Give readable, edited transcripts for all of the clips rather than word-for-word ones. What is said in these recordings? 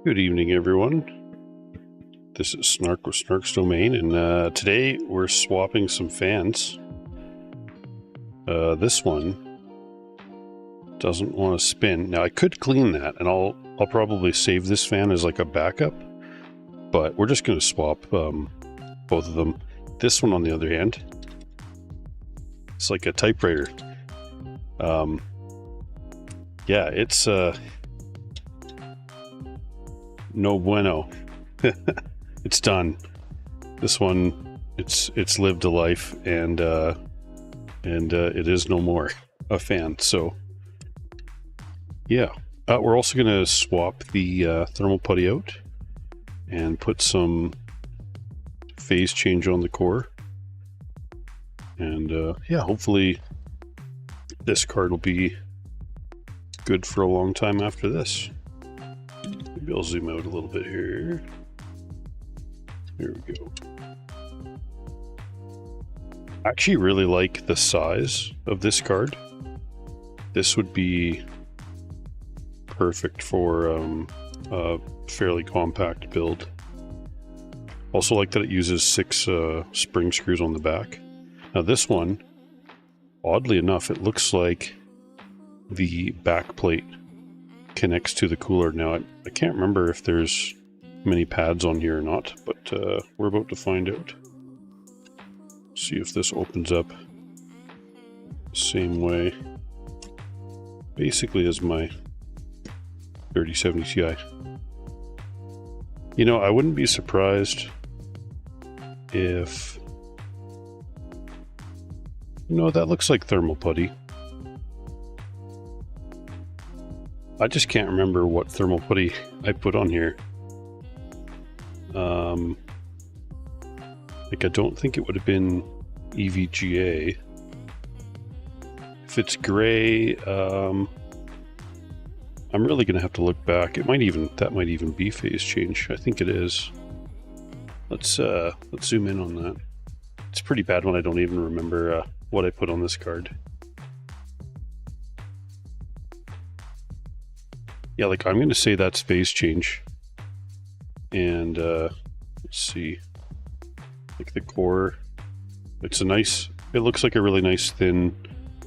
Good evening, everyone. This is Snark with Snark's Domain, and today we're swapping some fans. This one doesn't want to spin. Now I could clean that, and I'll probably save this fan as like a backup, but we're just going to swap both of them. This one, on the other hand, it's like a typewriter. Yeah, it's no bueno. It's done. This one, it's lived a life, and it is no more a fan. So yeah, we're also going to swap the thermal putty out and put some phase change on the core, and yeah, hopefully this card will be good for a long time after this. Maybe I'll zoom out a little bit here. There we go. I actually really like the size of this card. This would be perfect for a fairly compact build. Also like that it uses 6 spring screws on the back. Now this one, oddly enough, it looks like the back plate connects to the cooler. Now I can't remember if there's many pads on here or not, but we're about to find out. See if this opens up the same way, basically, as my 3070 Ti. You know, I wouldn't be surprised if... No, that looks like thermal putty. I just can't remember what thermal putty I put on here. Like, I don't think it would have been EVGA. If it's gray, I'm really gonna have to look back. That might even be phase change. I think it is. Let's zoom in on that. It's pretty bad when I don't even remember what I put on this card. Yeah, like, I'm gonna say that's phase change. And let's see, like the core, it's a nice, it looks like a really nice thin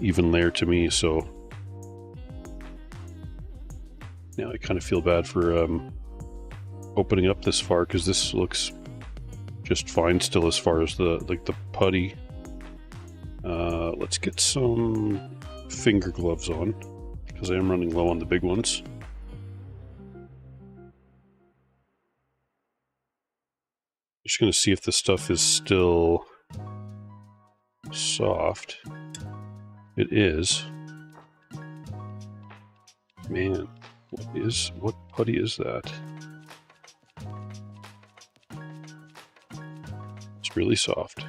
even layer to me, so now I kind of feel bad for opening up this far, because this looks just fine still as far as the putty. Let's get some finger gloves on, because I am running low on the big ones. Just going to see if this stuff is still soft. It is. Man, what putty is that? It's really soft.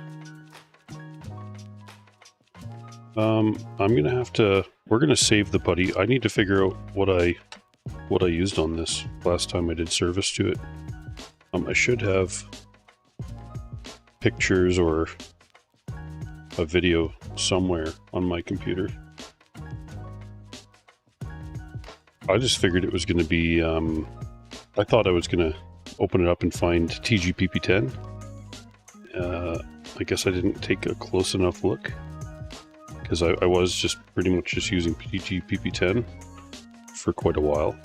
I'm gonna have to, we're gonna save the putty. I need to figure out what I used on this last time I did service to it. I should have pictures or a video somewhere on my computer. I just figured it was going to be, I thought I was going to open it up and find TGPP10. I guess I didn't take a close enough look, because I was just pretty much just using TGPP10 for quite a while.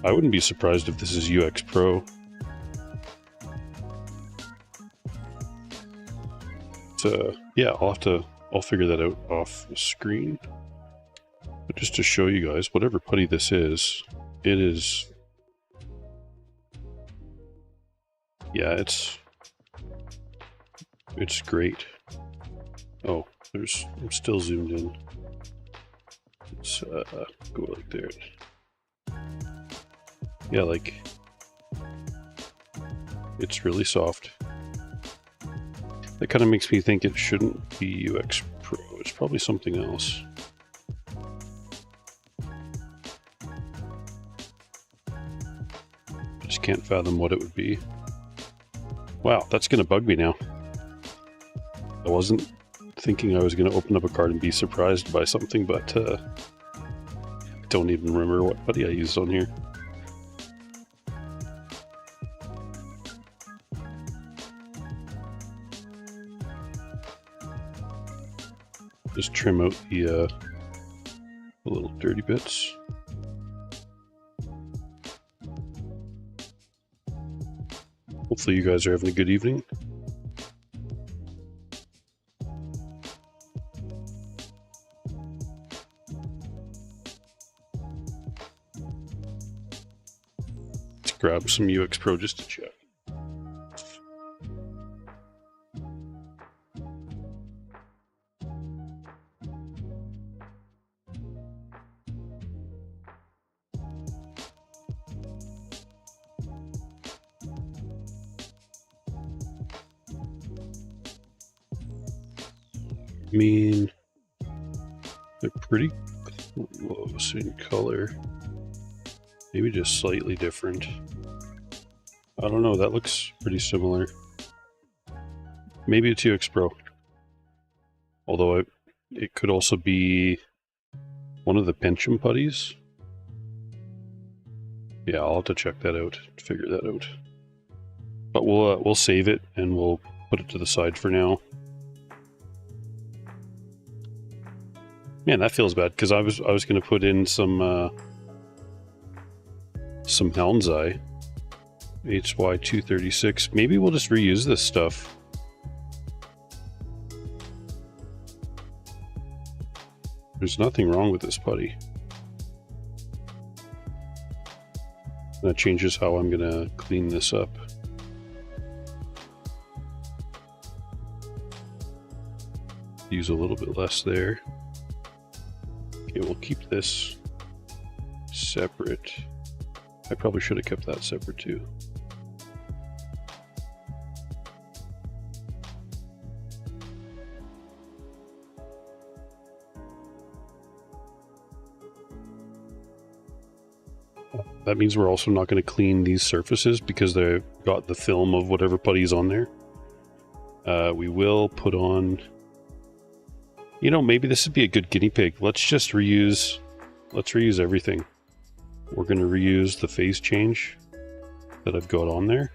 I wouldn't be surprised if this is UX Pro. Yeah, I'll figure that out off the screen. But just to show you guys, whatever putty this is, it is, yeah, it's great. Oh, I'm still zoomed in. Let's go like there. Yeah, like, it's really soft. That kind of makes me think it shouldn't be UX Pro. It's probably something else. Just can't fathom what it would be. Wow, that's going to bug me now. I wasn't thinking I was going to open up a card and be surprised by something, but I don't even remember what putty I used on here. Just trim out the little dirty bits. Hopefully you guys are having a good evening. Let's grab some UX Pro just to check. I mean, they're pretty close in color. Maybe just slightly different. I don't know, that looks pretty similar. Maybe it's UX Pro. Although it could also be one of the Pentium putties. Yeah, I'll have to check that out, figure that out. But we'll save it and we'll put it to the side for now. Man, that feels bad, because I was going to put in some some Hound's Eye. HY236. Maybe we'll just reuse this stuff. There's nothing wrong with this putty. That changes how I'm gonna clean this up. Use a little bit less there. Okay, we'll keep this separate. I probably should have kept that separate too. That means we're also not going to clean these surfaces because they've got the film of whatever putty's on there. We will put on, you know, maybe this would be a good guinea pig. Let's reuse everything. We're going to reuse the phase change that I've got on there.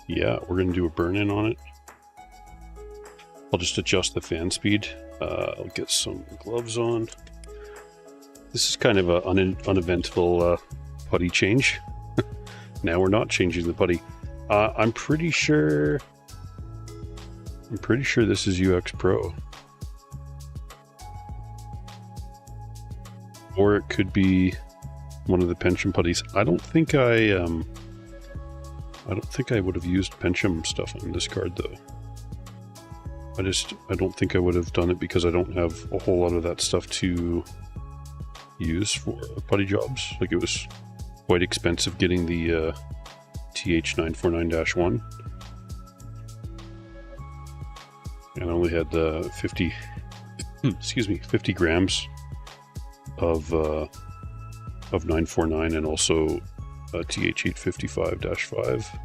Yeah, we're going to do a burn-in on it. I'll just adjust the fan speed. I'll get some gloves on. This is kind of an uneventful putty change. Now we're not changing the putty. I'm pretty sure this is UX Pro. Or it could be one of the Pencham putties. I don't think I would have used Pencham stuff on this card though. I don't think I would have done it because I don't have a whole lot of that stuff to use for putty jobs. Like, it was quite expensive getting the TH949-1, and I only had 50 grams of 949 and also TH855-5,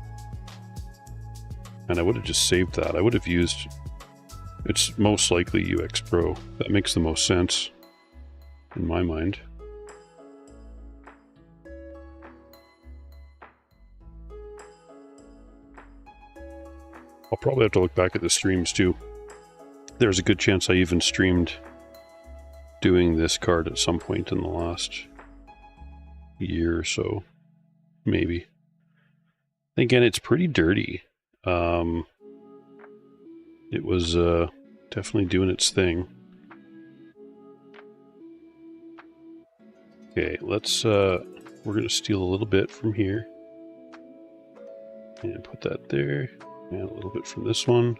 and I would have just saved that. I would have used, it's most likely UX Pro. That makes the most sense in my mind. I'll probably have to look back at the streams too. There's a good chance I even streamed doing this card at some point in the last year or so, maybe. Again, it's pretty dirty. It was definitely doing its thing. Okay, let's, we're going to steal a little bit from here. And put that there. And a little bit from this one.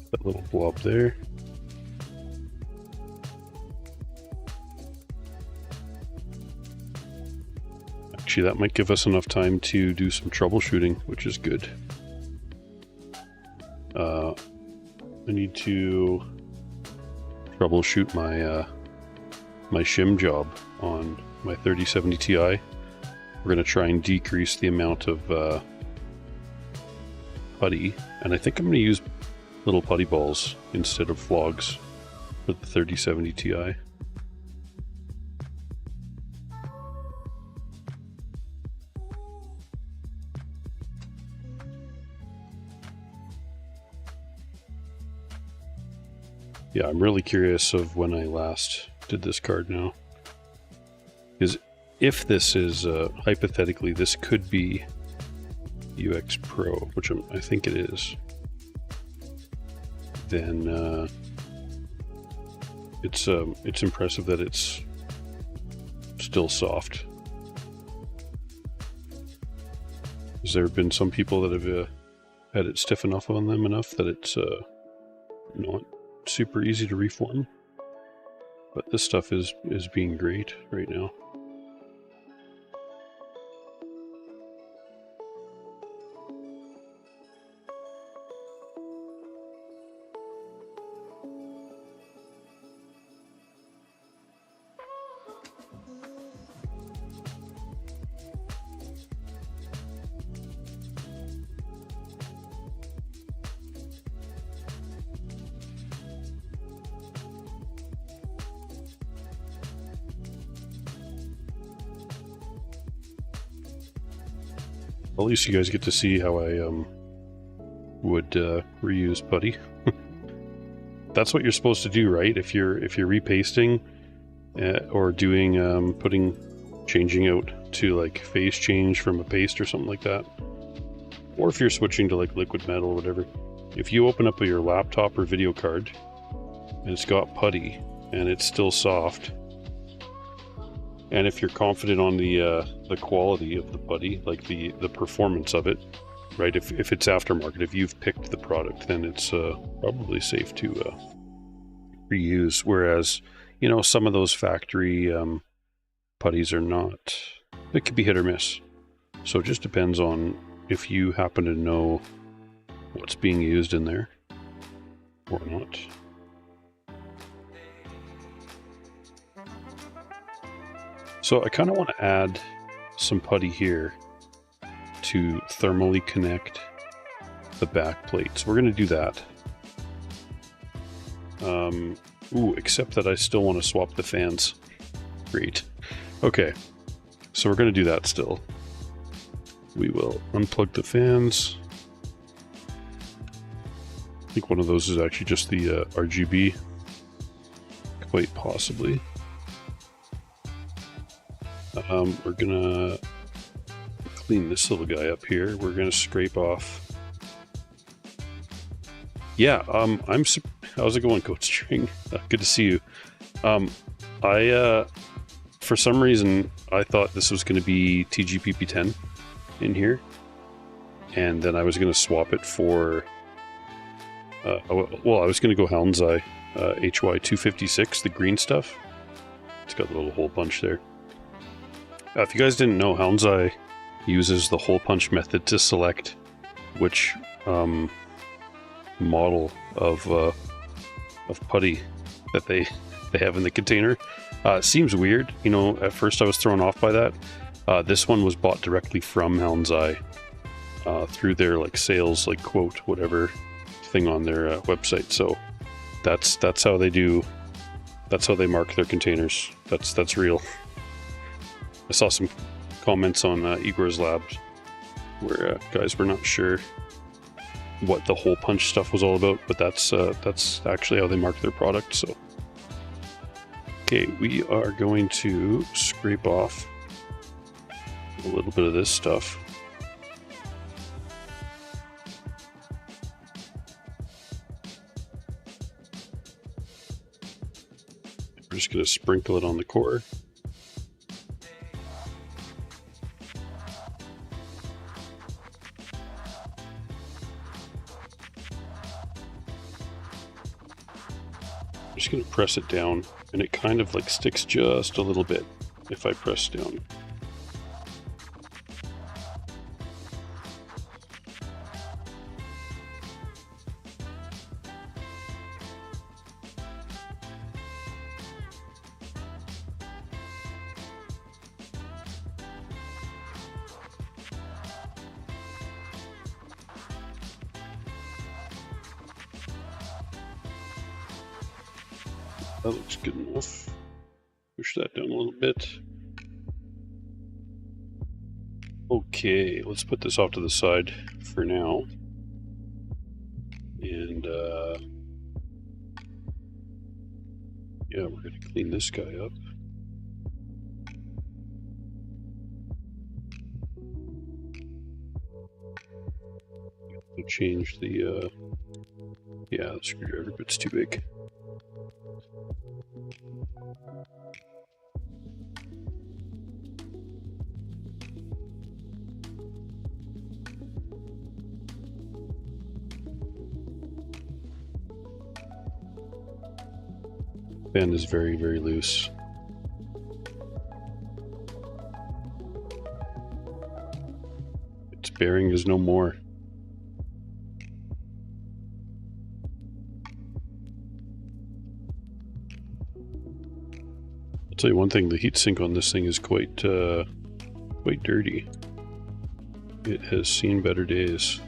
That little blob there. Actually, that might give us enough time to do some troubleshooting, which is good. I need to troubleshoot my my shim job on my 3070 Ti. We're going to try and decrease the amount of putty, and I think I'm going to use little putty balls instead of flogs for the 3070 Ti. Yeah, I'm really curious of when I last did this card now. Because if this is, hypothetically, this could be UX Pro, which I think it is, then it's impressive that it's still soft. Has there been some people that have had it stiff enough on them enough that it's not super easy to reform? But this stuff is being great right now. At least you guys get to see how I would reuse putty. That's what you're supposed to do, right? If you're repasting or doing changing out to like phase change from a paste or something like that, or if you're switching to like liquid metal or whatever, if you open up your laptop or video card and it's got putty and it's still soft, and if you're confident on the quality of the putty, like the performance of it, right? If it's aftermarket, if you've picked the product, then it's probably safe to reuse. Whereas, you know, some of those factory putties are not. It could be hit or miss. So it just depends on if you happen to know what's being used in there or not. So I kind of want to add some putty here to thermally connect the back plate. So we're going to do that. Except that I still want to swap the fans. Great. Okay, so we're going to do that still. We will unplug the fans. I think one of those is actually just the RGB. Quite possibly. We're gonna clean this little guy up here. We're gonna scrape off. Yeah, how's it going, Coach String? Good to see you. For some reason, I thought this was gonna be TGPP10 in here, and then I was gonna swap it for. Well, I was gonna go Houndseye HY256, the green stuff. It's got a little hole punch there. If you guys didn't know, Houndseye uses the hole punch method to select which model of putty that they have in the container. It seems weird, you know. At first, I was thrown off by that. This one was bought directly from Houndseye through their like sales like quote whatever thing on their website. So that's how they do. That's how they mark their containers. That's real. I saw some comments on Igor's Labs where guys were not sure what the hole punch stuff was all about, but that's actually how they mark their product. So, okay, we are going to scrape off a little bit of this stuff. We're just going to sprinkle it on the core. Just going to press it down, and it kind of like sticks just a little bit if I press down. That looks good enough. Push that down a little bit. Okay, let's put this off to the side for now. And yeah, we're going to clean this guy up. We'll change the the screwdriver bit's too big. Band is very, very loose. Its bearing is no more. I'll tell you one thing, the heatsink on this thing is quite dirty. It has seen better days.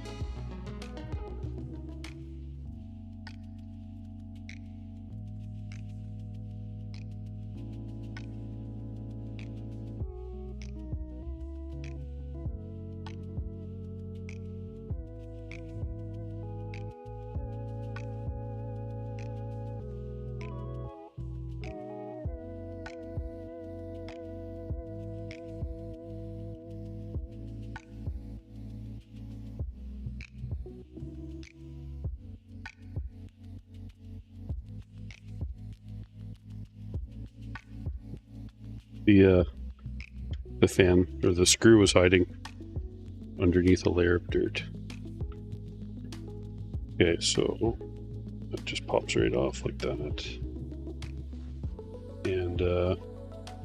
The fan, or the screw, was hiding underneath a layer of dirt. Okay, so it just pops right off like that. And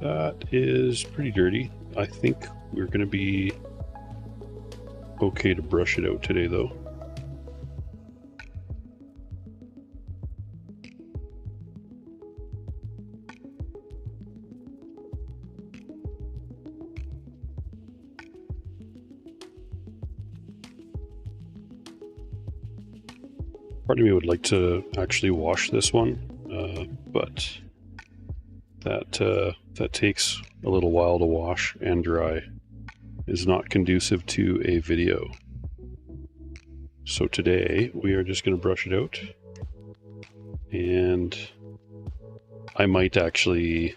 that is pretty dirty. I think we're going to be okay to brush it out today, though. Part of me would like to actually wash this one, but that takes a little while to wash and dry. Is not conducive to a video. So today we are just going to brush it out, and I might actually,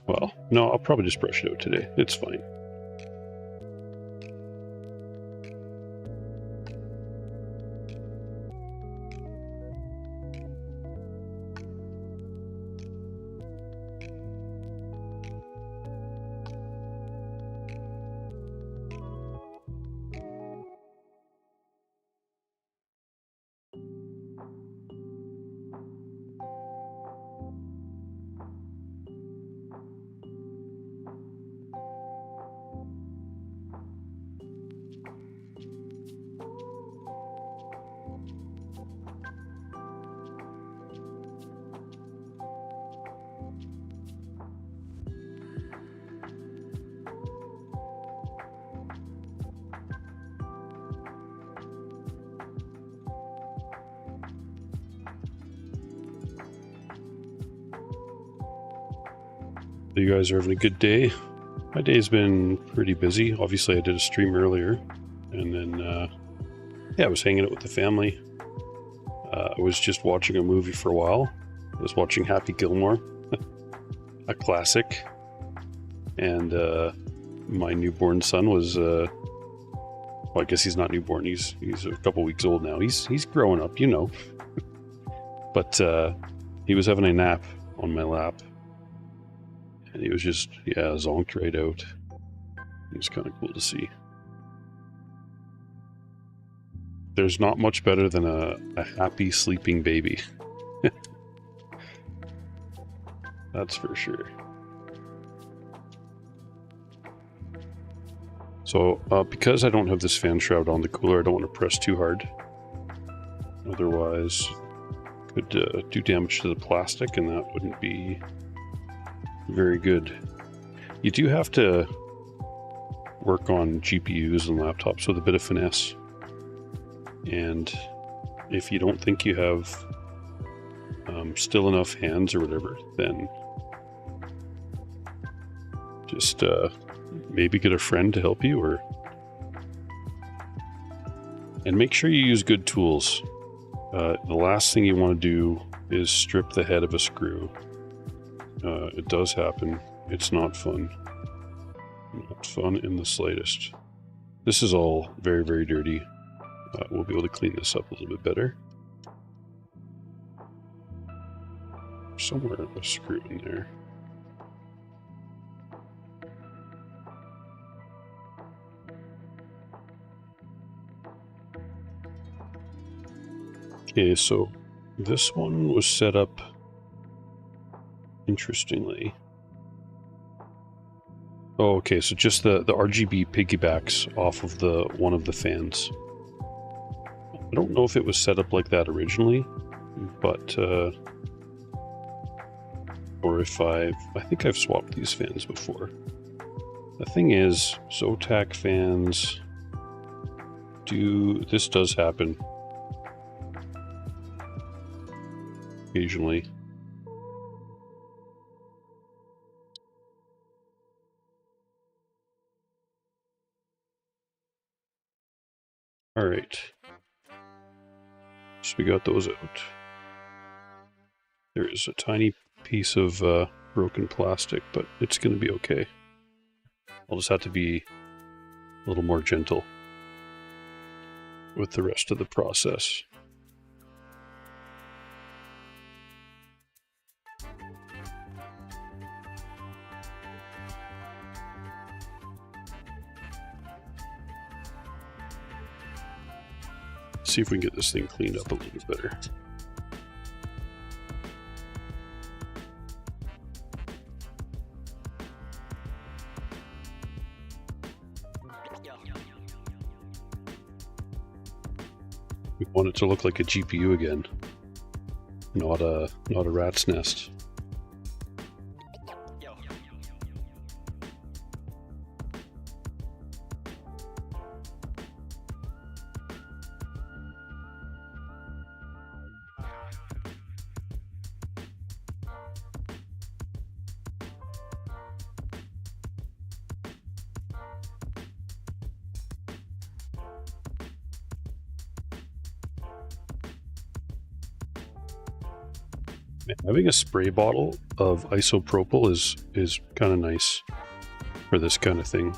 well, no, I'll probably just brush it out today. It's fine. You guys are having a good day. My day's been pretty busy. Obviously I did a stream earlier, and then yeah, I was hanging out with the family. I was just watching a movie for a while. I was watching Happy Gilmore, a classic, and my newborn son was well, I guess he's not newborn, he's a couple weeks old now. He's growing up, you know. But he was having a nap on my lap. And he was just, yeah, zonked right out. It was kind of cool to see. There's not much better than a happy sleeping baby. That's for sure. So, because I don't have this fan shroud on the cooler, I don't want to press too hard. Otherwise, could do damage to the plastic, and that wouldn't be very good. You do have to work on GPUs and laptops with a bit of finesse. And if you don't think you have still enough hands or whatever, then just maybe get a friend to help you, and make sure you use good tools. The last thing you want to do is strip the head of a screw. It does happen. It's not fun. Not fun in the slightest. This is all very, very dirty. We'll be able to clean this up a little bit better. Somewhere a screw in there. Okay, so this one was set up interestingly. Oh, okay, so just the RGB piggybacks off of one of the fans. I don't know if it was set up like that originally, but or if I think I've swapped these fans before. The thing is, Zotac fans this does happen occasionally. All right, so we got those out. There is a tiny piece of broken plastic, but it's going to be okay. I'll just have to be a little more gentle with the rest of the process. see if we can get this thing cleaned up a little bit better. We want it to look like a GPU again, not a rat's nest. Having a spray bottle of isopropyl is kind of nice for this kind of thing.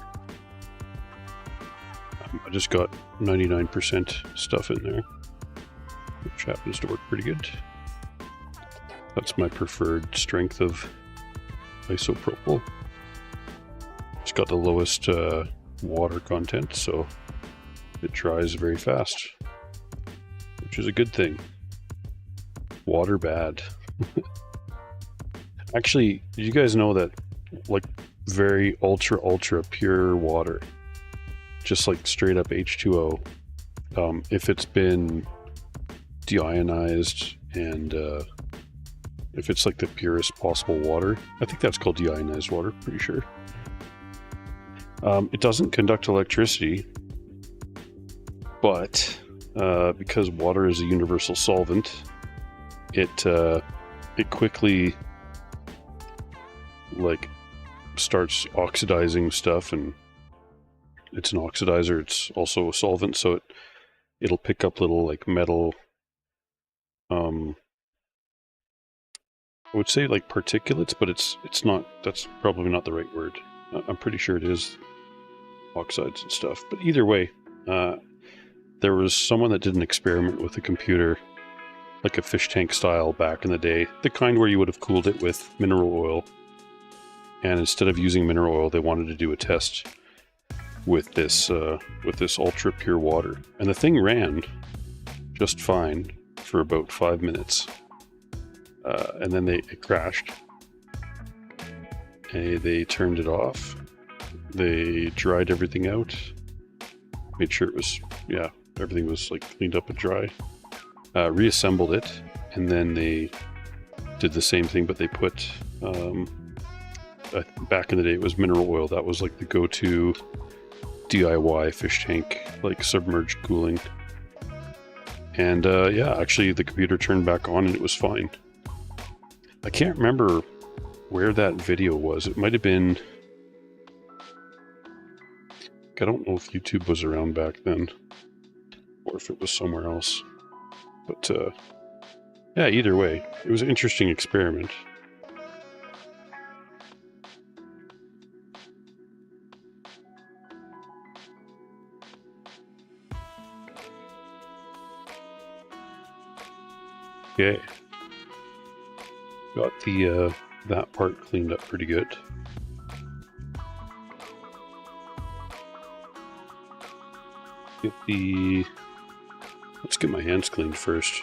I just got 99% stuff in there, which happens to work pretty good. That's my preferred strength of isopropyl. It's got the lowest water content, so it dries very fast, which is a good thing. Water bad. Actually, did you guys know that like very ultra pure water, just like straight up H2O, if it's been deionized and if it's like the purest possible water, I think that's called deionized water, pretty sure, it doesn't conduct electricity, but because water is a universal solvent, it quickly like starts oxidizing stuff, and it's an oxidizer, it's also a solvent, so it'll pick up little like metal, I would say like particulates, but it's not, that's probably not the right word. I'm pretty sure it is oxides and stuff, but either way, there was someone that did an experiment with a computer, like a fish tank style back in the day, the kind where you would have cooled it with mineral oil, and instead of using mineral oil, they wanted to do a test with this ultra pure water, and the thing ran just fine for about 5 minutes, and then it crashed. They turned it off, they dried everything out, made sure it was, yeah, everything was like cleaned up and dry. Reassembled it, and then they did the same thing, but they put, back in the day it was mineral oil. That was like the go-to DIY fish tank, like submerged cooling. And yeah, actually the computer turned back on and it was fine. I can't remember where that video was. It might have been, I don't know if YouTube was around back then, or if it was somewhere else. But yeah, either way, it was an interesting experiment. Okay, got the that part cleaned up pretty good. Let's get my hands cleaned first.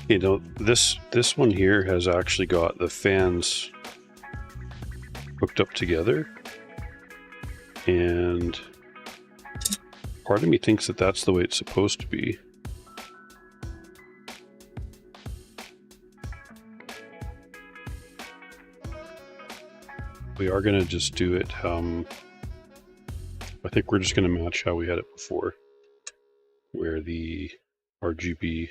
You know, this one here has actually got the fans hooked up together, and part of me thinks that that's the way it's supposed to be. We are going to just do it, I think we're just going to match how we had it before, where the RGB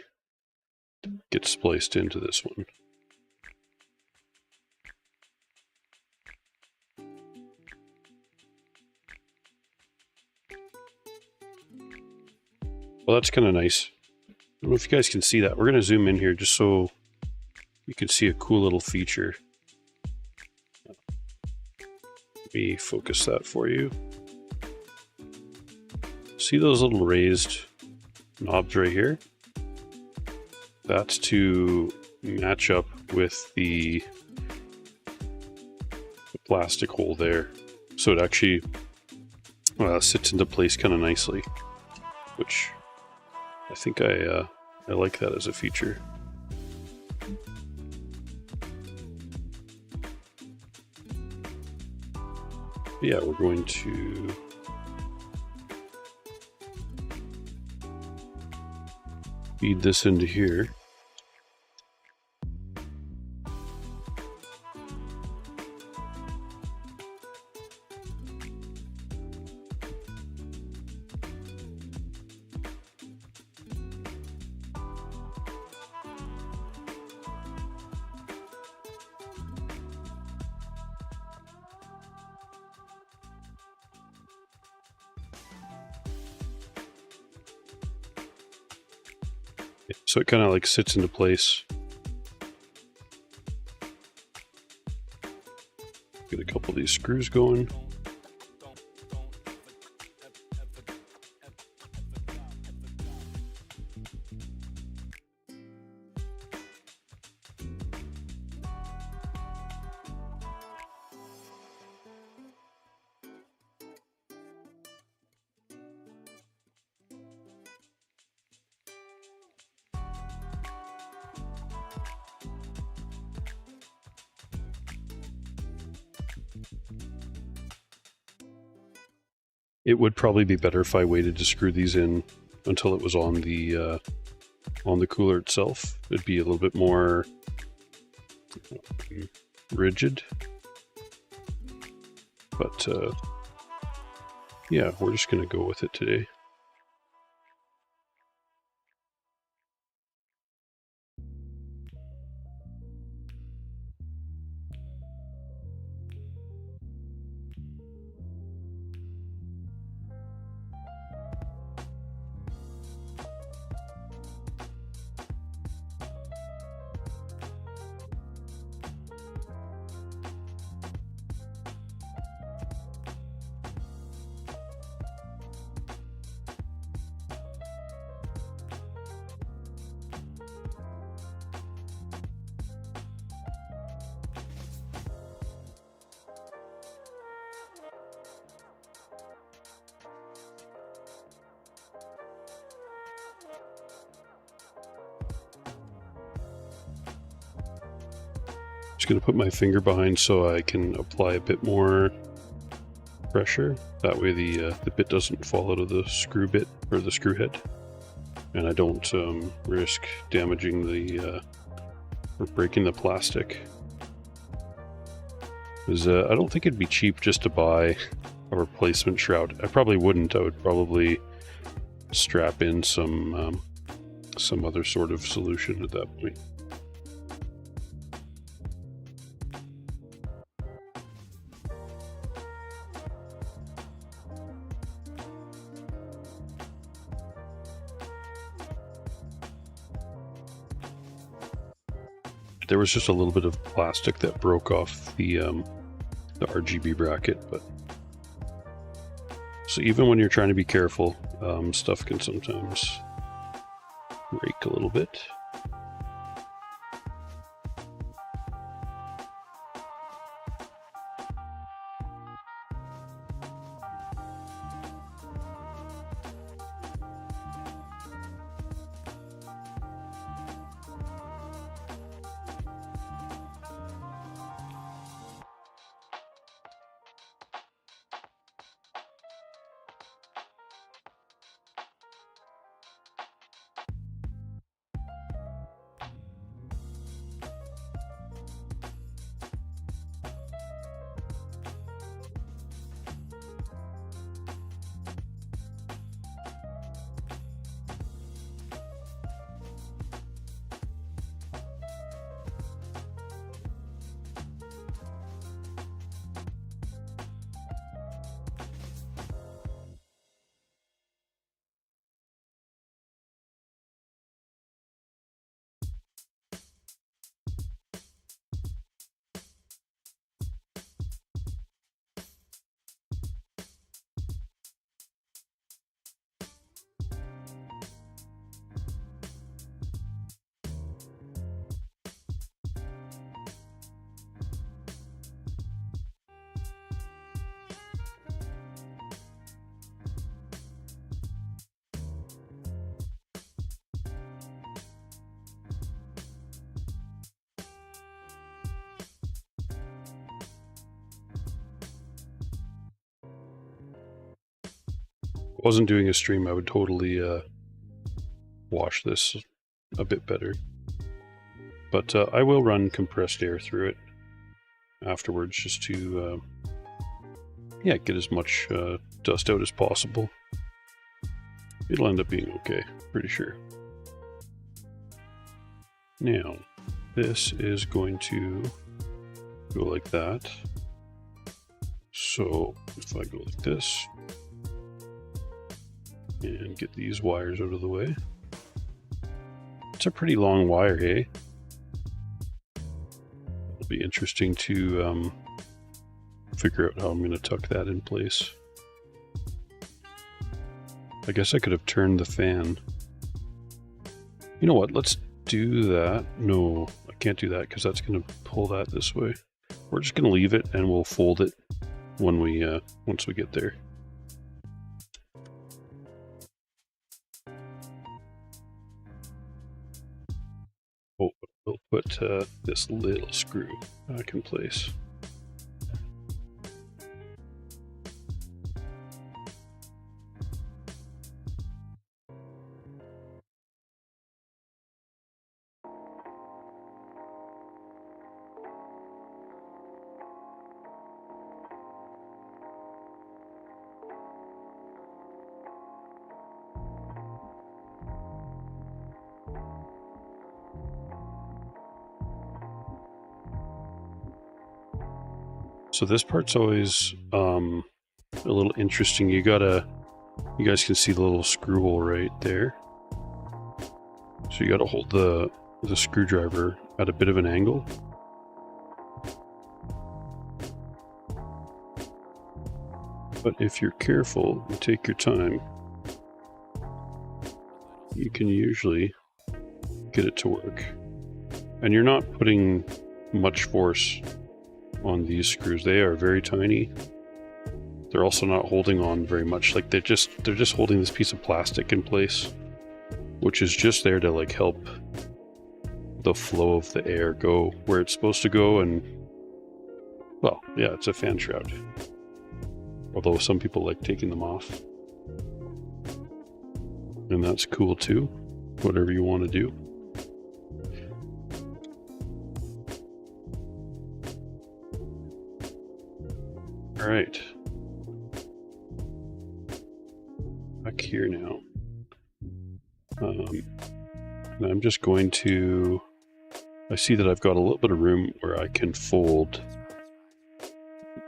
gets spliced into this one. Well, that's kind of nice. I don't know if you guys can see that. We're going to zoom in here just so you can see a cool little feature. Let me focus that for you. see those little raised knobs right here? That's to match up with the plastic hole there. So it actually sits into place kind of nicely, which I think I like that as a feature. Yeah, we're going to feed this into here. So it kind of like sits into place. Get a couple of these screws going. It would probably be better if I waited to screw these in until it was on the cooler itself. It'd be a little bit more rigid. But yeah, we're just going to go with it today. Just going to put my finger behind so I can apply a bit more pressure. That way the bit doesn't fall out of the screw bit or the screw head, and I don't risk damaging the or breaking the plastic. Because I don't think it'd be cheap just to buy a replacement shroud. I probably wouldn't. I would probably strap in some other sort of solution at that point. There was just a little bit of plastic that broke off the RGB bracket, but so even when you're trying to be careful, stuff can sometimes break a little bit. I wasn't doing a stream, I would totally wash this a bit better. But I will run compressed air through it afterwards just to yeah, get as much dust out as possible. It'll end up being okay, pretty sure. Now, this is going to go like that. So if I go like this and get these wires out of the way. It's a pretty long wire, hey? It'll be interesting to figure out how I'm going to tuck that in place. I guess I could have turned the fan. You know what? Let's do that. No, I can't do that because that's going to pull that this way. We're just going to leave it and we'll fold it when we once we get there. Oh, we'll put this little screw back in place. So this part's always a little interesting. You guys can see the little screw hole right there. So you gotta hold the screwdriver at a bit of an angle. But if you're careful and take your time, you can usually get it to work. And you're not putting much force on these screws. They are very tiny. They're also not holding on very much. Like they're just holding this piece of plastic in place, which is just there to like help the flow of the air go where it's supposed to go. And well, yeah, it's a fan shroud. Although some people like taking them off. And that's cool too. Whatever you want to do. All right, back here now. And I'm just going to, I see that I've got a little bit of room where I can fold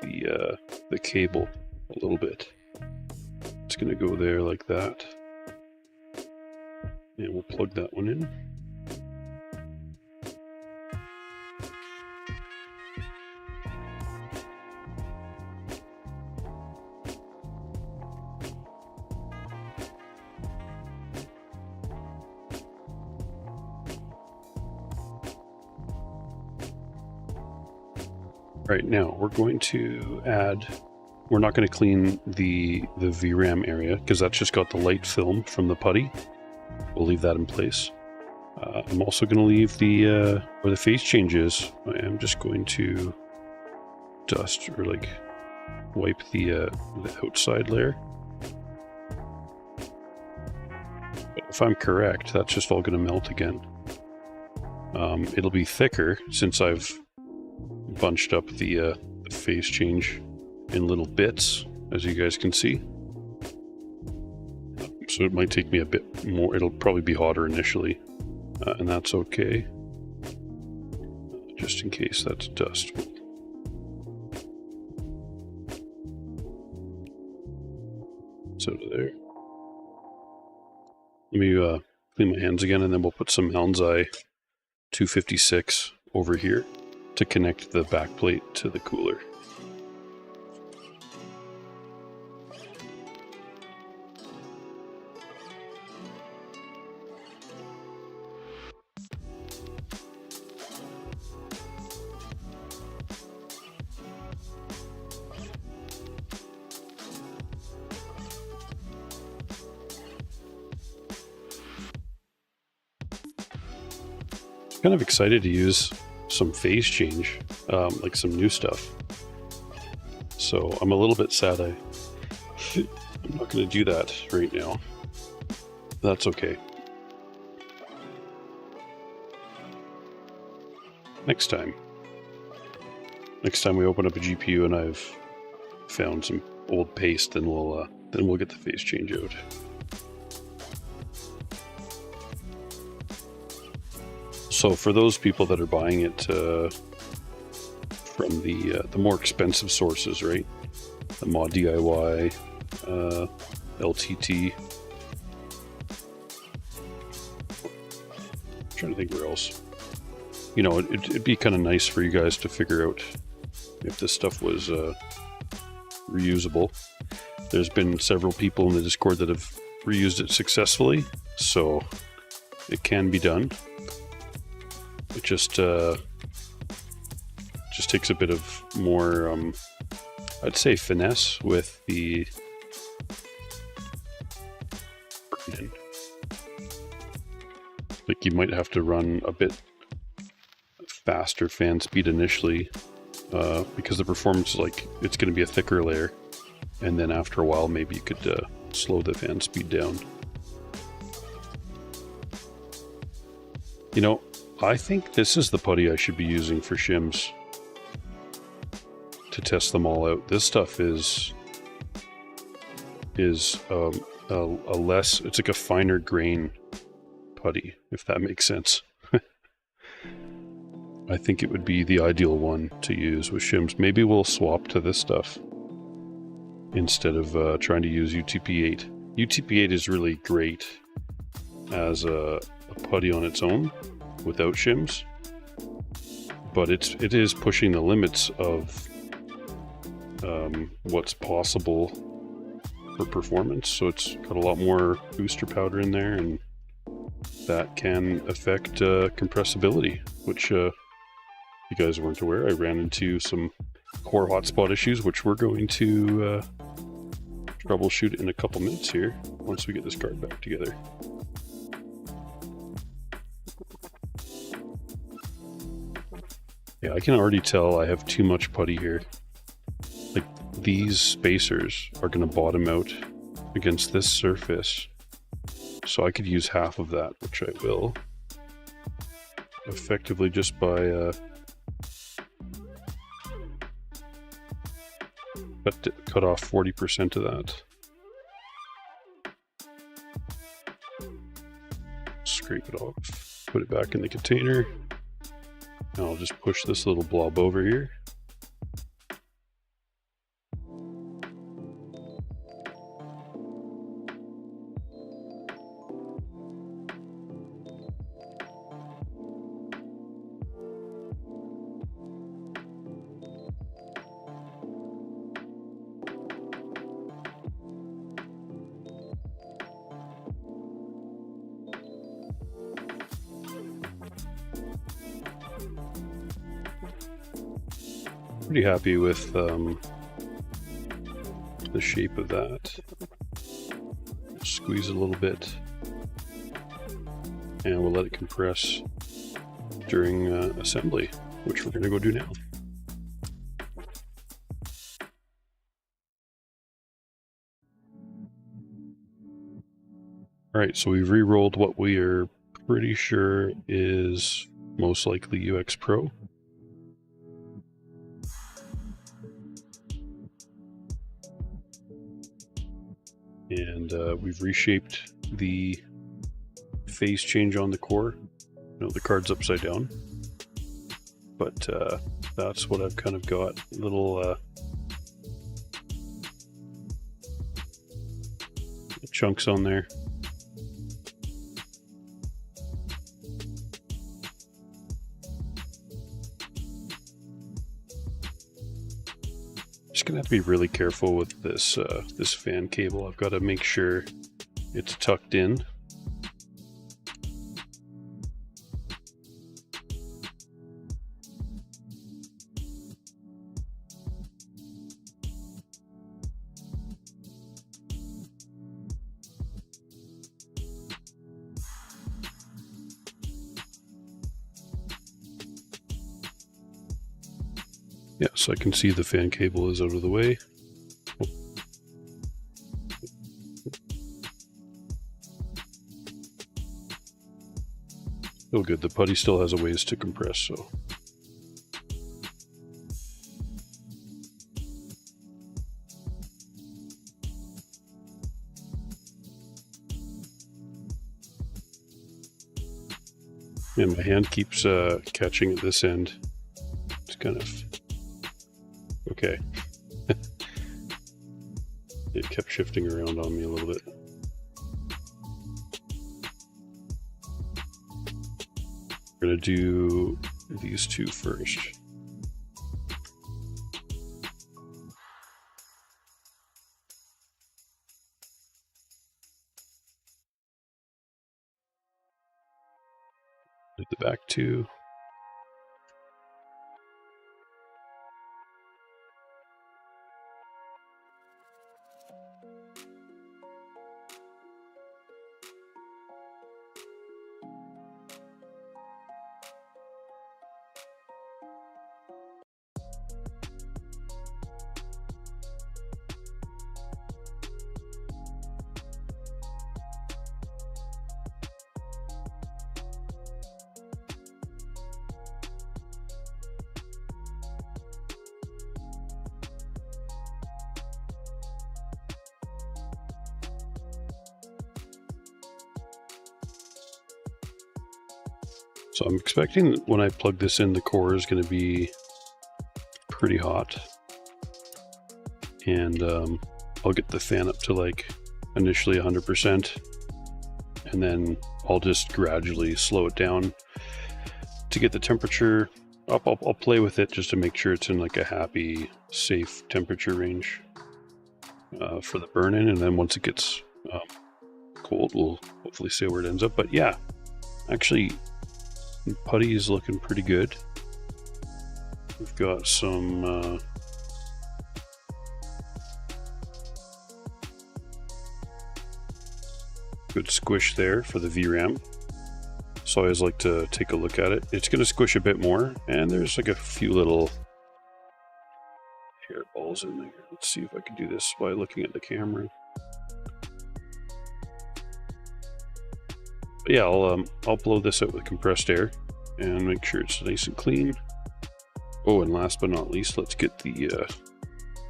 the cable a little bit. It's going to go there like that. And we'll plug that one in. Right, now we're going to add, we're not going to clean the VRAM area because that's just got the light film from the putty. We'll leave that in place. I'm also going to leave the where the phase change is. I am just going to dust or like wipe the outside layer. But if I'm correct, that's just all going to melt again. It'll be thicker since I've bunched up the phase change in little bits, as you guys can see. So it might take me a bit more. It'll probably be hotter initially, and that's okay. Just in case that's dust. So there. Let me clean my hands again, and then we'll put some Allen's-Eye 256 over here to connect the back plate to the cooler. Kind of excited to use some phase change, like some new stuff. So I'm a little bit sad I'm not going to do that right now. That's okay. Next time. Next time we open up a GPU and I've found some old paste, then we'll get the phase change out. So for those people that are buying it from the more expensive sources, right? The Mod DIY, LTT. I'm trying to think where else. You know, it'd be kind of nice for you guys to figure out if this stuff was reusable. There's been several people in the Discord that have reused it successfully, so it can be done. It just takes a bit of more, I'd say, finesse with the like you might have to run a bit faster fan speed initially because the performance is like it's going to be a thicker layer, and then after a while maybe you could slow the fan speed down. You know, I think this is the putty I should be using for shims to test them all out. This stuff is a less, it's like a finer grain putty, if that makes sense. I think it would be the ideal one to use with shims. Maybe we'll swap to this stuff instead of trying to use UTP-8. UTP-8 is really great as a putty on its own without shims, but it is pushing the limits of what's possible for performance. So it's got a lot more booster powder in there, and that can affect compressibility, which you guys weren't aware. I ran into some core hotspot issues, which we're going to troubleshoot in a couple minutes here once we get this card back together. Yeah, I can already tell I have too much putty here. Like, these spacers are going to bottom out against this surface. So I could use half of that, which I will. Effectively just by cut off 40% of that. Scrape it off, put it back in the container. And I'll just push this little blob over here. Pretty happy with the shape of that. Squeeze it a little bit, and we'll let it compress during assembly, which we're going to go do now. Alright, so we've re-rolled what we are pretty sure is most likely UX Pro. And we've reshaped the phase change on the core. You know, the card's upside down. But that's what I've kind of got. Little chunks on there. Just gonna have to be really careful with this this fan cable. I've got to make sure it's tucked in. Yeah, so I can see the fan cable is out of the way. Oh good, the putty still has a ways to compress, so. And my hand keeps catching at this end. It's kind of okay. It kept shifting around on me a little bit. We're gonna do these two first. At the back two. So I'm expecting when I plug this in, the core is going to be pretty hot. And I'll get the fan up to like initially 100%. And then I'll just gradually slow it down to get the temperature up. I'll play with it just to make sure it's in like a happy, safe temperature range for the burn-in. And then once it gets cold, we'll hopefully see where it ends up. But yeah, actually, putty is looking pretty good. We've got some good squish there for the VRAM. So I always like to take a look at it. It's going to squish a bit more, and there's like a few little hairballs in there. Let's see if I can do this by looking at the camera. But yeah, I'll blow this out with compressed air and make sure it's nice and clean. Oh, and last but not least, let's get the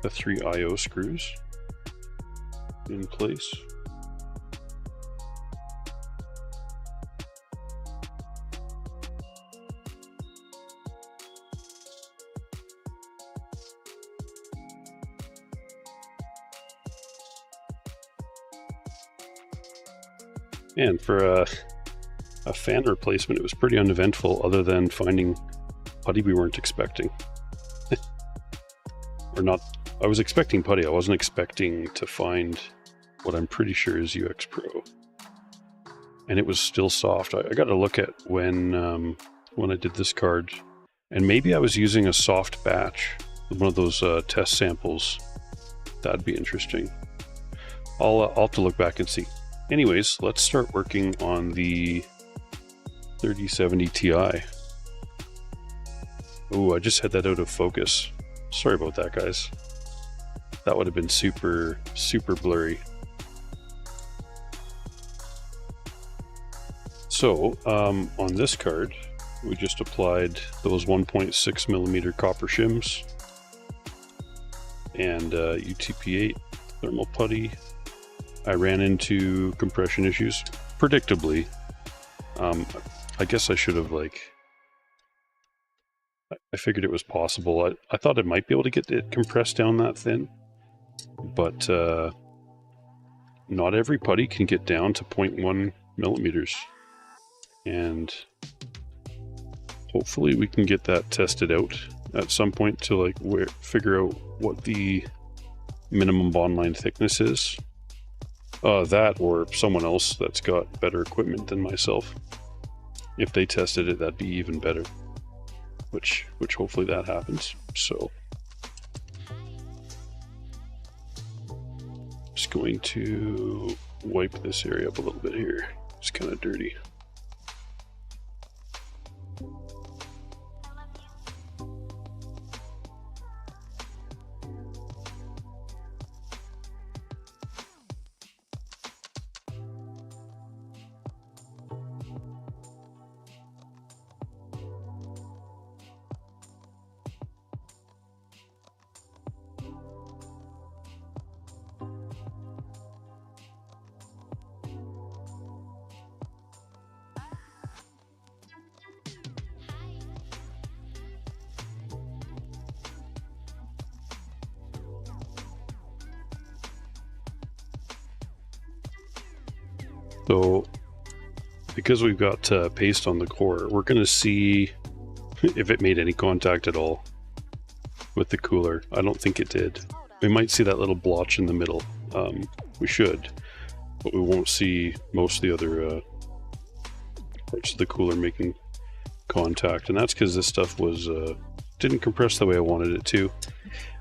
3 I/O screws in place. And for a fan replacement, it was pretty uneventful, other than finding putty we weren't expecting. Or not, I was expecting putty, I wasn't expecting to find what I'm pretty sure is UX Pro. And it was still soft. I got to look at when I did this card, and maybe I was using a soft batch, one of those test samples. That'd be interesting. I'll have to look back and see. Anyways, let's start working on the 3070 Ti. Oh, I just had that out of focus. Sorry about that, guys. That would have been super, super blurry. So, on this card, we just applied those 1.6 millimeter copper shims and UTP-8 thermal putty. I ran into compression issues, predictably. I guess I should have, like, I figured it was possible. I thought I might be able to get it compressed down that thin, but not every putty can get down to 0.1 millimeters. And hopefully we can get that tested out at some point to like figure out what the minimum bond line thickness is. That or someone else that's got better equipment than myself. If they tested it, that'd be even better. Which hopefully that happens. So just going to wipe this area up a little bit here. It's kind of dirty. So because we've got paste on the core, we're going to see if it made any contact at all with the cooler. I don't think it did. We might see that little blotch in the middle. We should, but we won't see most of the other parts of the cooler making contact, and that's because this stuff was didn't compress the way I wanted it to.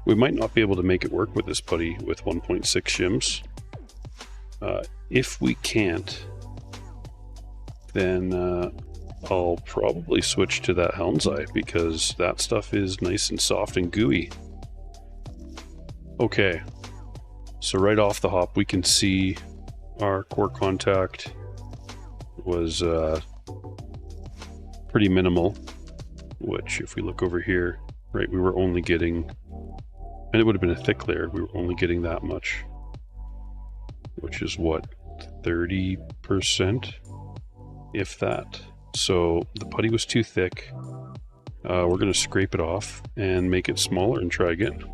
We might not be able to make it work with this putty with 1.6 shims. If we can't, then I'll probably switch to that Helm's Eye, because that stuff is nice and soft and gooey. Okay, so right off the hop we can see our core contact was pretty minimal, which if we look over here, right, we were only getting, and it would have been a thick layer, we were only getting that much, which is what, 30%, if that. So the putty was too thick. We're going to scrape it off and make it smaller and try again.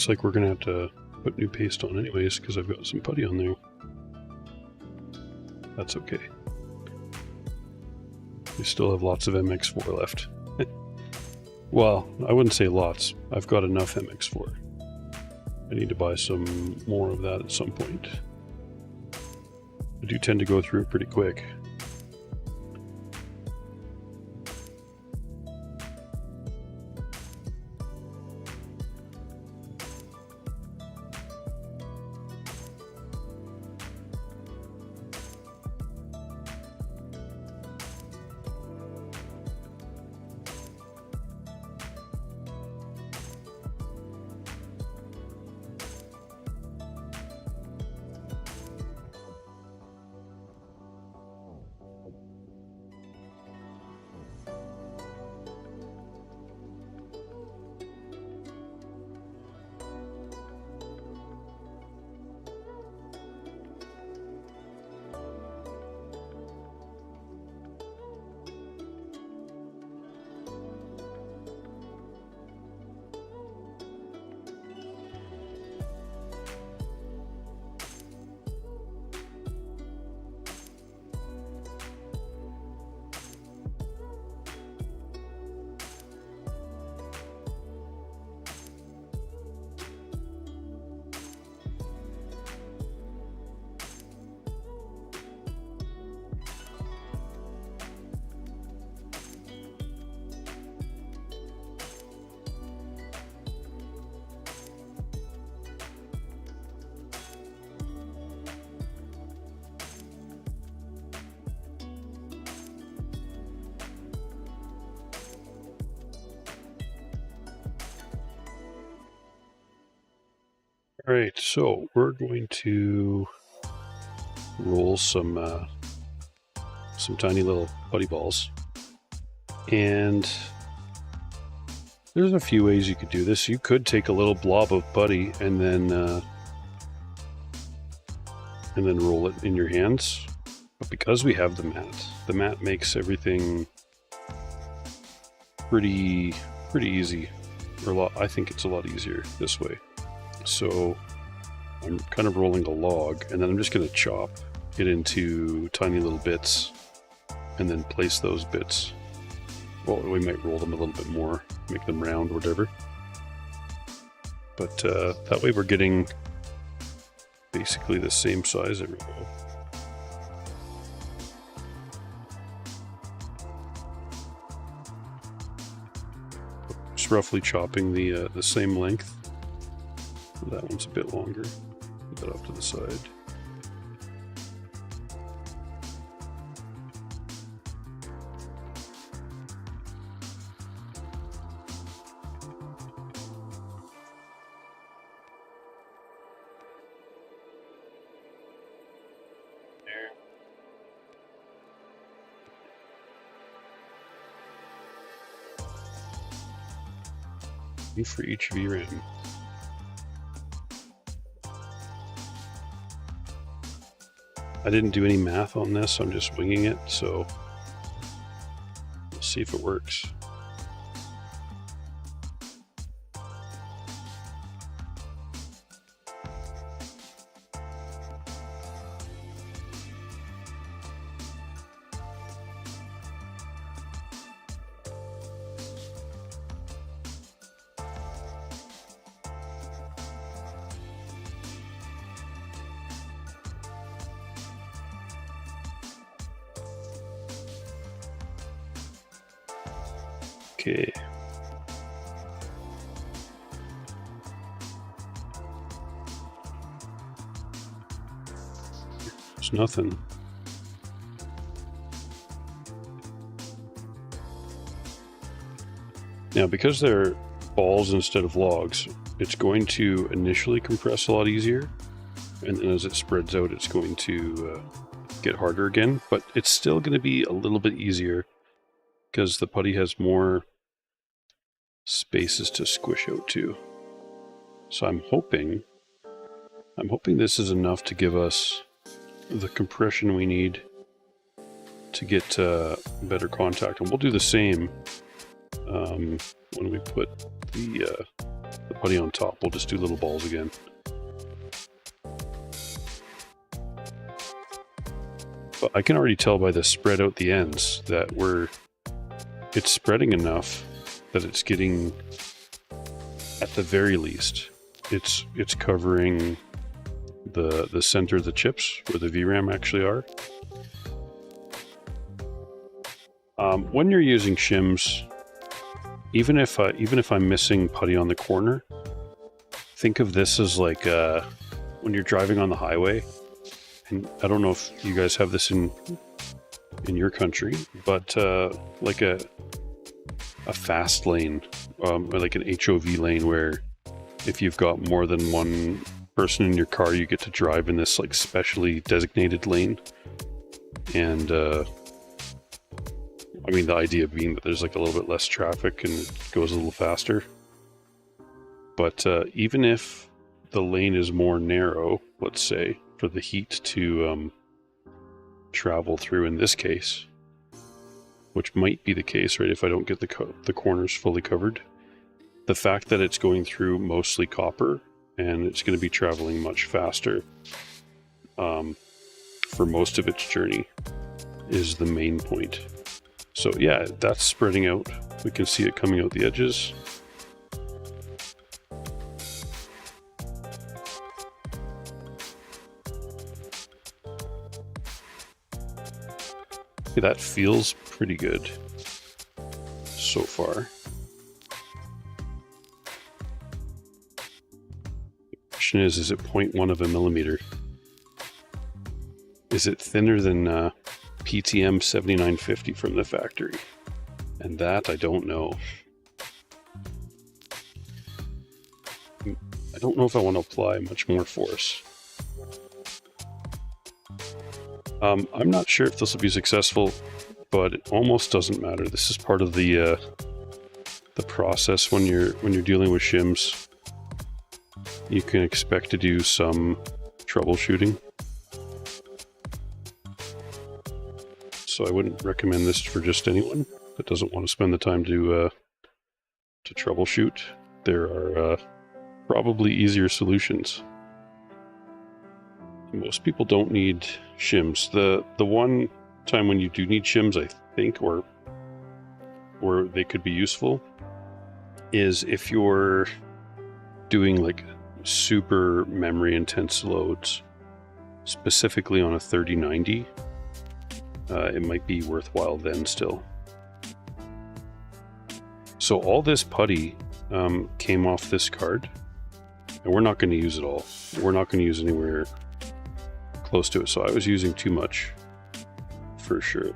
Looks like we're gonna have to put new paste on anyways, because I've got some putty on there. That's okay. We still have lots of MX4 left. Well, I wouldn't say lots. I've got enough MX4. I need to buy some more of that at some point. I do tend to go through it pretty quick. All right, so we're going to roll some tiny little putty balls, and there's a few ways you could do this. You could take a little blob of putty and then roll it in your hands. But because we have the mat makes everything pretty easy. Or I think it's a lot easier this way. So I'm kind of rolling a log, and then I'm just going to chop it into tiny little bits and then place those bits. Well, we might roll them a little bit more, make them round or whatever. But that way we're getting basically the same size every roll. Just roughly chopping the same length. That one's a bit longer. Put that off to the side. For each VRAM. I didn't do any math on this, I'm just winging it, so we'll see if it works. Okay. There's nothing. Now, because they're balls instead of logs, it's going to initially compress a lot easier, and then as it spreads out, it's going to get harder again, but it's still going to be a little bit easier because the putty has more spaces to squish out to. So I'm hoping this is enough to give us the compression we need to get better contact, and we'll do the same when we put the putty on top. We'll just do little balls again. But I can already tell by the spread out the ends that it's spreading enough that it's getting, at the very least, it's covering the center of the chips where the VRAM actually are. When you're using shims, even if I'm missing putty on the corner, think of this as like when you're driving on the highway, and I don't know if you guys have this in your country, but like a fast lane, or like an HOV lane, where if you've got more than one person in your car, you get to drive in this like specially designated lane. And I mean, the idea being that there's like a little bit less traffic and it goes a little faster. But even if the lane is more narrow, let's say, for the heat to travel through in this case, which might be the case, right, if I don't get the corners fully covered, the fact that it's going through mostly copper and it's going to be traveling much faster for most of its journey is the main point. So yeah, that's spreading out. We can see it coming out the edges. Okay, that feels pretty good so far. The question is it 0.1 of a millimeter? Is it thinner than PTM-7950 from the factory? And that I don't know. I don't know if I want to apply much more force. I'm not sure if this will be successful, but it almost doesn't matter. This is part of the process when you're dealing with shims. You can expect to do some troubleshooting. So I wouldn't recommend this for just anyone that doesn't want to spend the time to troubleshoot. There are probably easier solutions. Most people don't need shims. The one time when you do need shims, I think, or they could be useful, is if you're doing like super memory intense loads, specifically on a 3090. It might be worthwhile then still. So all this putty came off this card, and we're not going to use it all. We're not going to use anywhere close to it, so I was using too much for sure.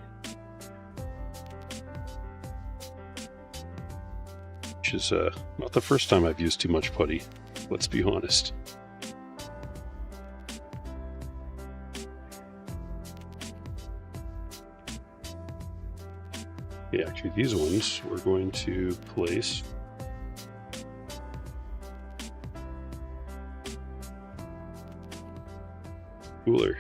Which is not the first time I've used too much putty, let's be honest. Yeah, actually these ones we're going to place cooler.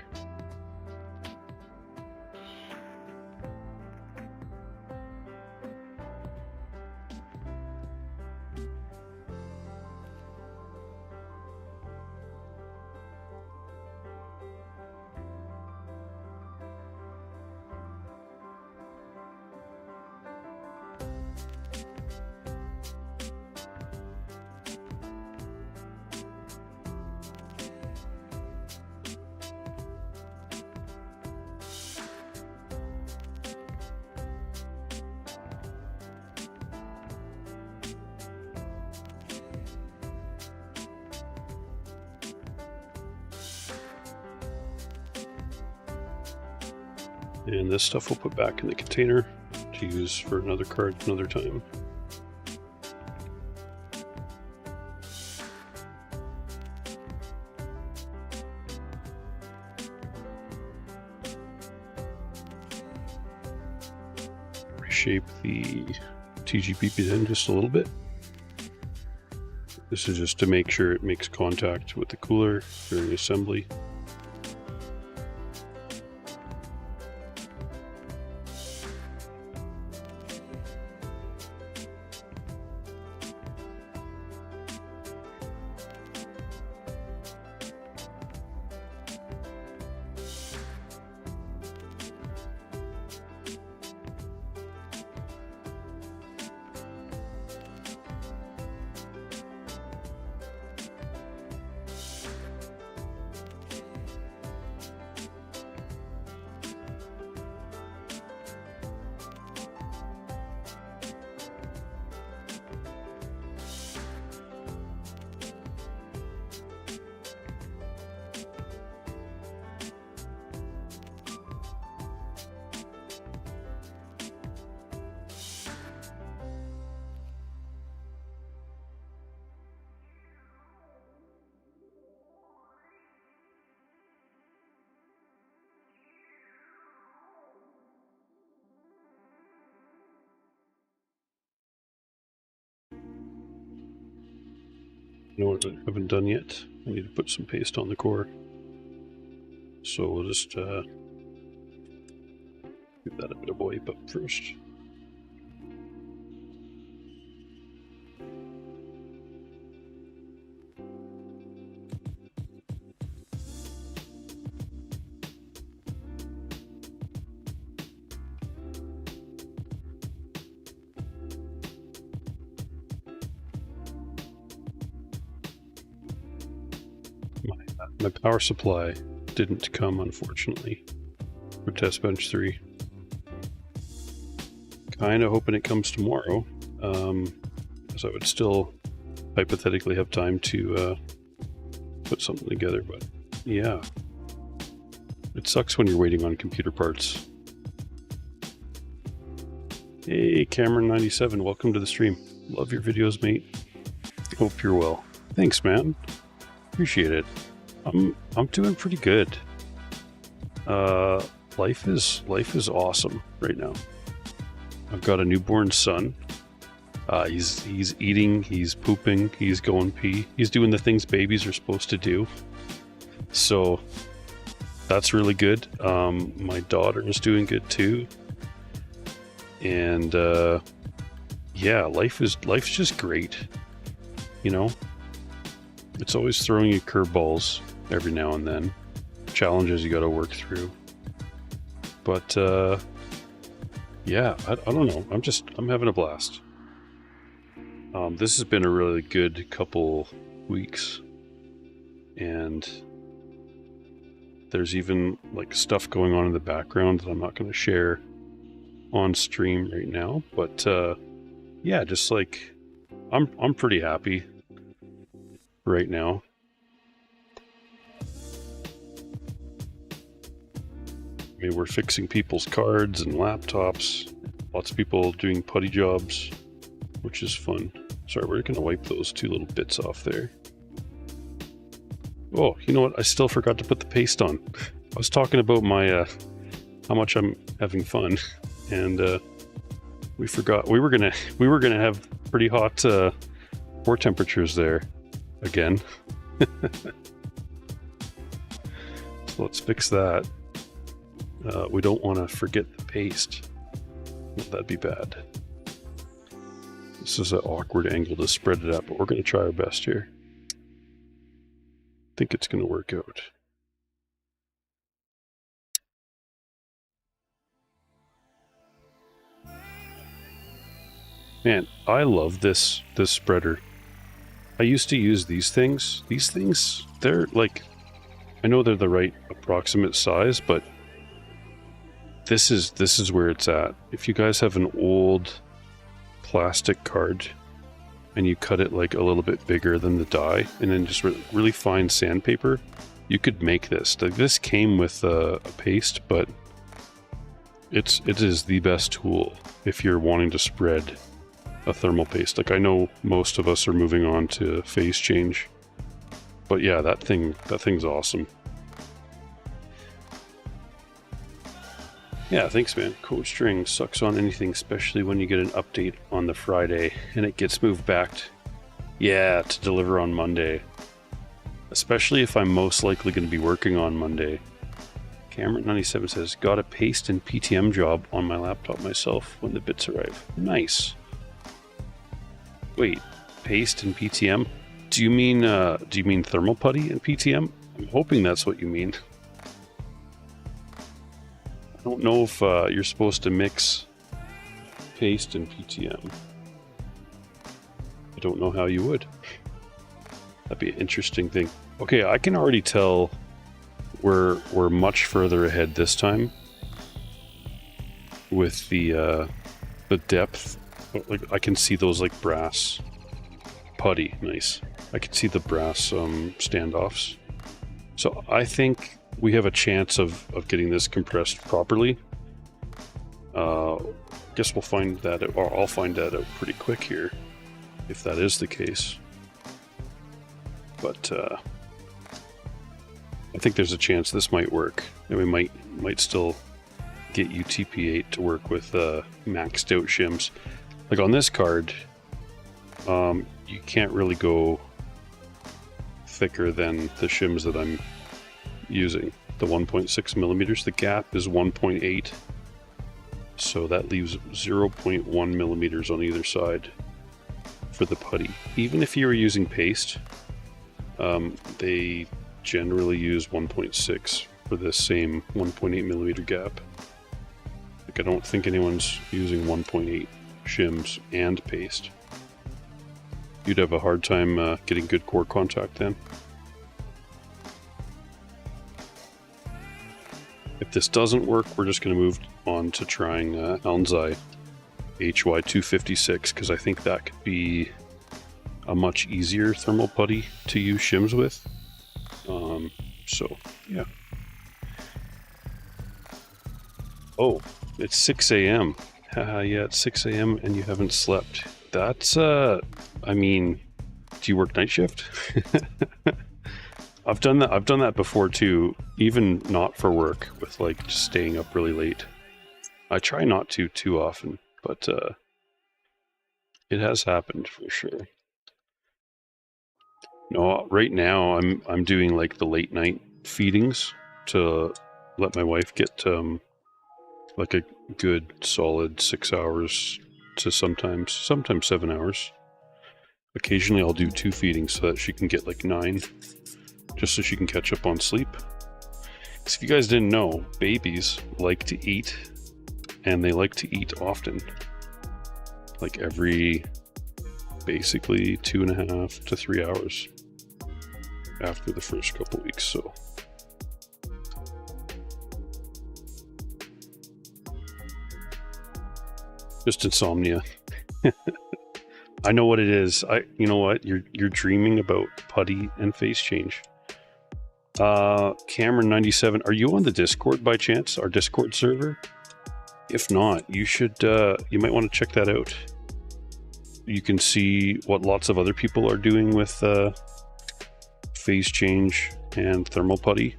And this stuff we'll put back in the container to use for another card another time. Reshape the TGP pin just a little bit. This is just to make sure it makes contact with the cooler during assembly. You know what I haven't done yet? I need to put some paste on the core. So we'll just give that a bit of a wipe up first. My power supply didn't come, unfortunately, for test bench 3. Kind of hoping it comes tomorrow, because I would still hypothetically have time to put something together, but yeah. It sucks when you're waiting on computer parts. Hey, Cameron97, welcome to the stream. Love your videos, mate. Hope you're well. Thanks, man. Appreciate it. I'm doing pretty good. Life is awesome right now. I've got a newborn son. He's eating, he's pooping, he's going pee. He's doing the things babies are supposed to do. So that's really good. My daughter is doing good too. And yeah, life's just great. You know, it's always throwing you curveballs every now and then. Challenges you got to work through. But yeah, I don't know. I'm having a blast. This has been a really good couple weeks, and there's even like stuff going on in the background that I'm not going to share on stream right now. But yeah, just like I'm pretty happy right now. I mean, we're fixing people's cards and laptops. Lots of people doing putty jobs, which is fun. Sorry, we're going to wipe those two little bits off there. Oh, you know what? I still forgot to put the paste on. I was talking about my how much I'm having fun, and we forgot we were gonna have pretty hot core temperatures there again. So let's fix that. We don't want to forget the paste. That'd be bad. This is an awkward angle to spread it up, but we're going to try our best here. I think it's going to work out. Man, I love this spreader. I used to use these things. These things, they're like, I know they're the right approximate size, but this is where it's at. If you guys have an old plastic card and you cut it like a little bit bigger than the die and then just really fine sandpaper, you could make this. This came with a paste, but it is the best tool if you're wanting to spread a thermal paste. Like, I know most of us are moving on to phase change, but yeah, that thing's awesome. Yeah, thanks, man. Code string sucks on anything, especially when you get an update on the Friday and it gets moved back to deliver on Monday. Especially if I'm most likely going to be working on Monday. Cameron97 says, got a paste and PTM job on my laptop myself when the bits arrive. Nice. Wait, paste and PTM? Do you mean thermal putty and PTM? I'm hoping that's what you mean. I don't know if you're supposed to mix paste and PTM. I don't know how you would. That'd be an interesting thing. Okay, I can already tell we're much further ahead this time with the depth. Like, I can see those like brass putty. Nice. I can see the brass standoffs. So I think we have a chance of getting this compressed properly. Guess we'll find that out, or I'll find that out pretty quick here, if that is the case. But I think there's a chance this might work, and we might still get UTP-8 to work with maxed out shims. Like on this card, you can't really go thicker than the shims that I'm using. The 1.6 millimeters, the gap is 1.8, so that leaves 0.1 millimeters on either side for the putty. Even if you were using paste, they generally use 1.6 for this same 1.8 millimeter gap. Like, I don't think anyone's using 1.8 shims and paste. You'd have a hard time getting good core contact then. If this doesn't work, we're just going to move on to trying Alnzai HY256, because I think that could be a much easier thermal putty to use shims with. So, yeah. Oh, it's 6 a.m. Haha, yeah, it's 6 a.m. and you haven't slept. That's, I mean, Do you work night shift? I've done that before too, even not for work, with like just staying up really late. I try not to too often, but it has happened for sure. No, right now I'm doing like the late night feedings to let my wife get like a good solid 6 hours to sometimes 7 hours. Occasionally I'll do 2 feedings so that she can get like 9, just so she can catch up on sleep. Because if you guys didn't know, babies like to eat, and they like to eat often. Like every basically 2.5 to 3 hours after the first couple weeks, so. Just insomnia. I know what it is. You know what? You're dreaming about putty and face change. Cameron97, are you on the Discord by chance? Our Discord server? If not, you should. You might want to check that out. You can see what lots of other people are doing with phase change and thermal putty,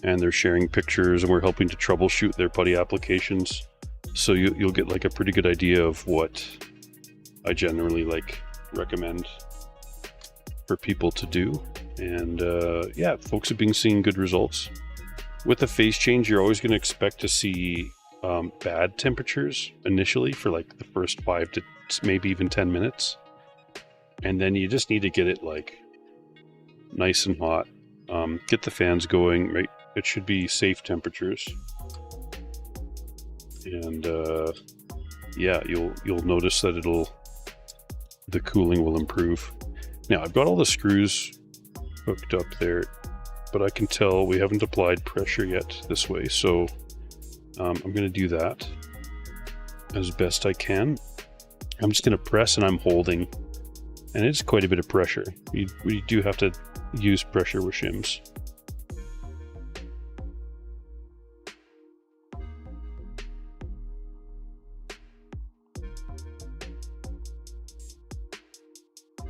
and they're sharing pictures, and we're helping to troubleshoot their putty applications. So you'll get like a pretty good idea of what I generally like recommend for people to do. And yeah, folks have been seeing good results. With a phase change, you're always going to expect to see bad temperatures initially for like the first 5 to maybe even 10 minutes. And then you just need to get it like nice and hot. Get the fans going, right? It should be safe temperatures. And yeah, you'll notice that the cooling will improve. Now I've got all the screws hooked up there, but I can tell we haven't applied pressure yet this way, so I'm going to do that as best I can. I'm just going to press, and I'm holding, and it's quite a bit of pressure. We do have to use pressure with shims.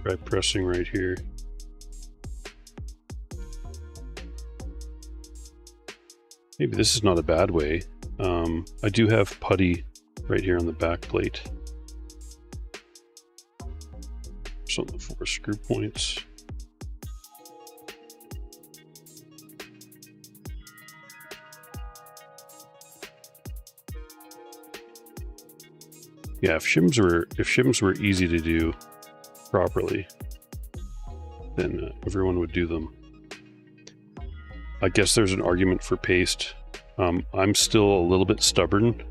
Try pressing right here. Maybe this is not a bad way. I do have putty right here on the back plate. So the 4 screw points. Yeah, if shims were easy to do properly, then everyone would do them. I guess there's an argument for paste. I'm still a little bit stubborn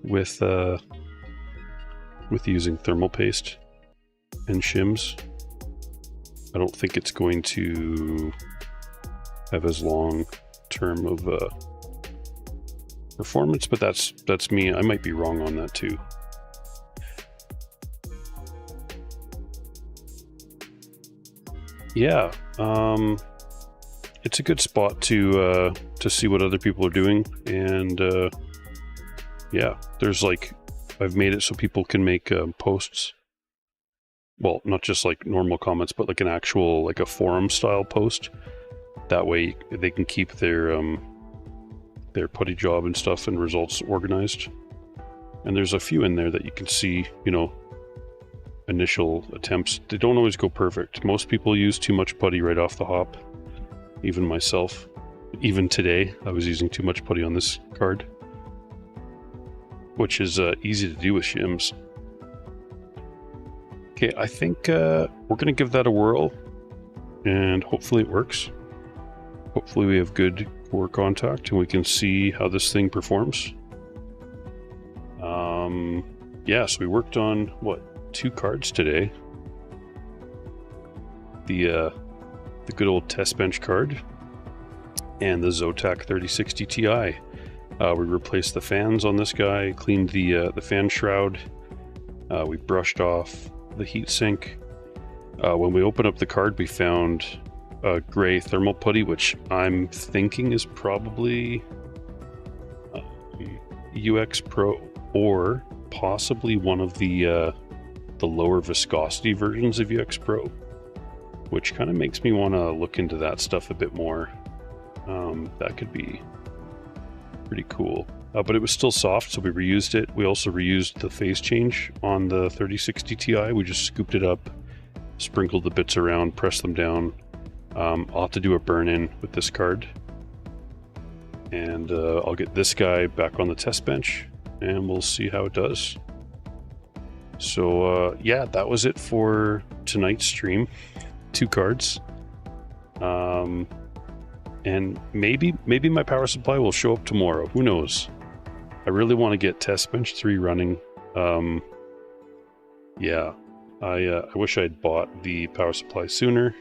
with using thermal paste and shims. I don't think it's going to have as long term of performance, but that's me. I might be wrong on that too. Yeah, it's a good spot to see what other people are doing, and yeah, there's like, I've made it so people can make posts. Well, not just like normal comments, but like an actual, like a forum style post. That way they can keep their putty job and stuff and results organized. And there's a few in there that you can see, you know, initial attempts. They don't always go perfect. Most people use too much putty right off the hop. Even myself. Even today, I was using too much putty on this card, which is easy to do with shims. Okay, I think we're going to give that a whirl, and hopefully it works. Hopefully we have good core contact and we can see how this thing performs. Yeah, so we worked on, what, 2 cards today. The good old test bench card and the Zotac 3060 Ti. We replaced the fans on this guy, cleaned the fan shroud. We brushed off the heatsink. When we opened up the card, we found a gray thermal putty, which I'm thinking is probably UX Pro, or possibly one of the the lower viscosity versions of UX Pro, which kind of makes me want to look into that stuff a bit more. That could be pretty cool. But it was still soft, so we reused it. We also reused the phase change on the 3060 Ti. We just scooped it up, sprinkled the bits around, pressed them down. I'll have to do a burn-in with this card. And I'll get this guy back on the test bench, and we'll see how it does. So yeah, that was it for tonight's stream. 2 cards. And maybe my power supply will show up tomorrow. Who knows? I really want to get test bench 3 running. Yeah, I wish I'd bought the power supply sooner.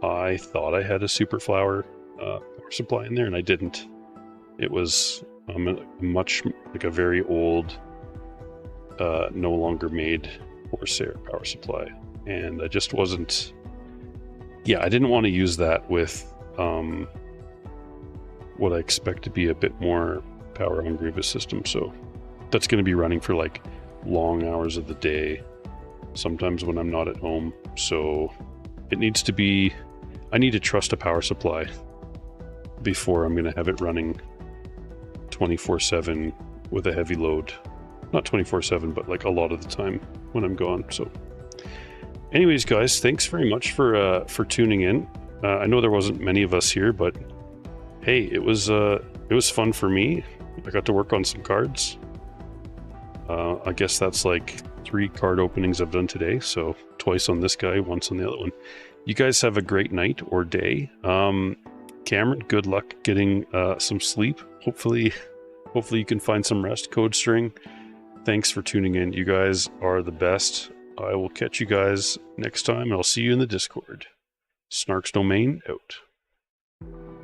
I thought I had a Super Flower power supply in there, and I didn't. It was a very old, no longer made Corsair power supply, and I just wasn't. Yeah, I didn't want to use that with what I expect to be a bit more power hungry of a system. So that's going to be running for like long hours of the day, sometimes when I'm not at home. So it needs to be, I need to trust a power supply before I'm going to have it running 24/7 with a heavy load. Not 24/7, but like a lot of the time when I'm gone. So anyways, guys, thanks very much for tuning in. I know there wasn't many of us here, but hey, it was fun for me. I got to work on some cards. I guess that's like 3 card openings I've done today. So twice on this guy, once on the other one. You guys have a great night or day. Cameron, good luck getting some sleep. Hopefully you can find some rest. Code String, thanks for tuning in. You guys are the best. I will catch you guys next time. I'll see you in the Discord. Snarks Domain out.